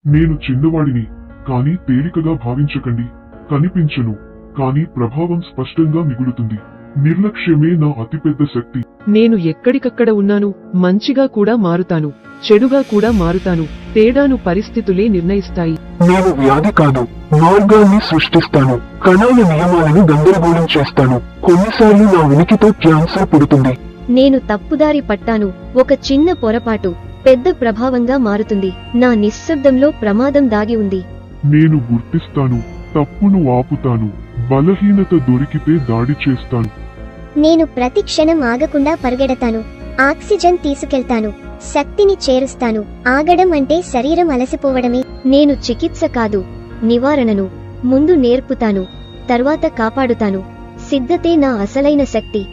నేను చిన్నవాడిని, కానీ తేలికగా భావించకండి. కనిపించను, కానీ ప్రభావం స్పష్టంగా మిగులుతుంది. నిర్లక్ష్యమే నా అతిపెద్ద శక్తి. నేను ఎక్కడికక్కడ ఉన్నాను, మంచిగా కూడా మారుతాను, చెడుగా కూడా మారుతాను. తేడాను పరిస్థితులే నిర్ణయిస్తాయి. నేను వ్యాధి కాదు, మార్గాన్ని సృష్టిస్తాను. కణాల నియమాలను గందరగోళం చేస్తాను. కొన్నిసార్లు నా ఉనికితో క్యాన్సర్ పుడుతుంది. నేను తప్పుదారి పట్టాను. ఒక చిన్న పొరపాటు పెద్ద ప్రభావంగా మారుతుంది. నా నిశ్శబ్దంలో ప్రమాదం దాగి ఉంది. నేను గుర్తిస్తాను, తప్పును ఆపుతాను, బలహీనత దొరికితే దాడి చేస్తాను. నేను ప్రతి క్షణం ఆగకుండా పరిగెడతాను. ఆక్సిజన్ తీసుకెళ్తాను, శక్తిని చేరుస్తాను. ఆగడం అంటే శరీరం అలసిపోవడమే. నేను చికిత్స కాదు, నివారణను ముందు నేర్పుతాను, తర్వాత కాపాడుతాను. సిద్ధతే నా అసలైన శక్తి.